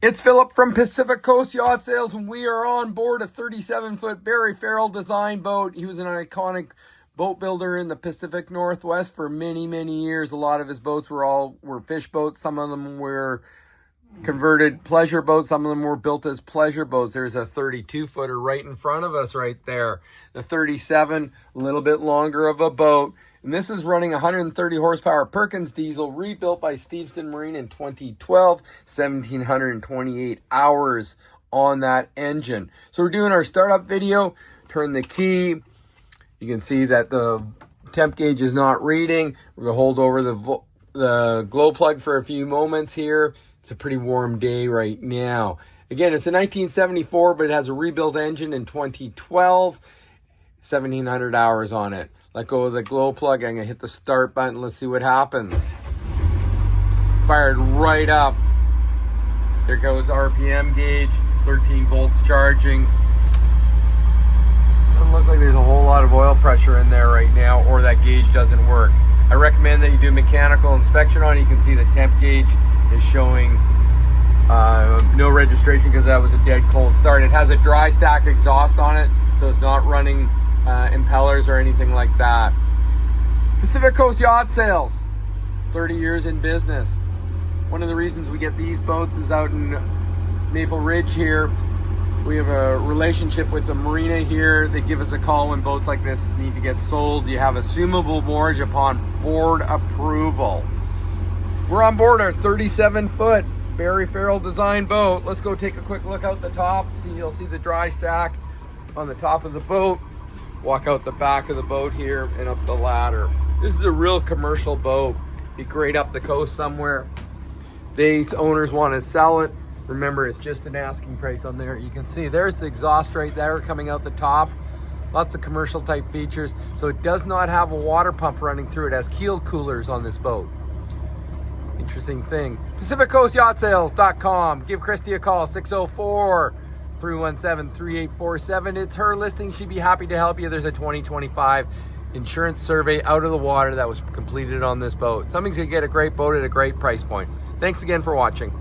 It's Philip from Pacific Coast Yacht Sales, and we are on board a 37-foot Barrie Farrell design boat. He was an iconic boat builder in the Pacific Northwest for many, many years. A lot of his boats were fish boats. Some of them were converted pleasure boats. Some of them were built as pleasure boats. There's a 32-footer right in front of us right there. The 37, a little bit longer of a boat. And this is running 130 horsepower Perkins Diesel, rebuilt by Steveston Marine in 2012, 1,728 hours on that engine. So we're doing our startup video. Turn the key. You can see that the temp gauge is not reading. We're going to hold over the glow plug for a few moments here. It's a pretty warm day right now. Again, it's a 1974, but it has a rebuilt engine in 2012, 1,700 hours on it. Let go of the glow plug. I'm going to hit the start button. Let's see what happens. Fired right up. There goes RPM gauge. 13 volts charging. Doesn't look like there's a whole lot of oil pressure in there right now, or that gauge doesn't work. I recommend that you do mechanical inspection on it. You can see the temp gauge is showing no registration because that was a dead cold start. It has a dry stack exhaust on it, so it's not running impellers or anything like that. Pacific Coast Yacht Sales, 30 years in business. One of the reasons we get these boats is out in Maple Ridge here. We have a relationship with the marina here. They give us a call when boats like this need to get sold. You have assumable mortgage upon board approval. We're on board our 37-foot Barrie Farrell design boat. Let's go take a quick look out the top. You'll see the dry stack on the top of the boat. Walk out the back of the boat here and up the ladder. This is a real commercial boat. Be great up the coast somewhere. These owners want to sell it. Remember, it's just an asking price on there. You can see there's the exhaust right there coming out the top. Lots of commercial type features. So it does not have a water pump running through. It has keel coolers on this boat. Interesting thing. PacificCoastYachtSales.com. Give Christy a call, 604-317-3847. It's her listing. She'd be happy to help you. There's a 2025 insurance survey out of the water that was completed on this boat. Somebody's gonna get a great boat at a great price point. Thanks again for watching.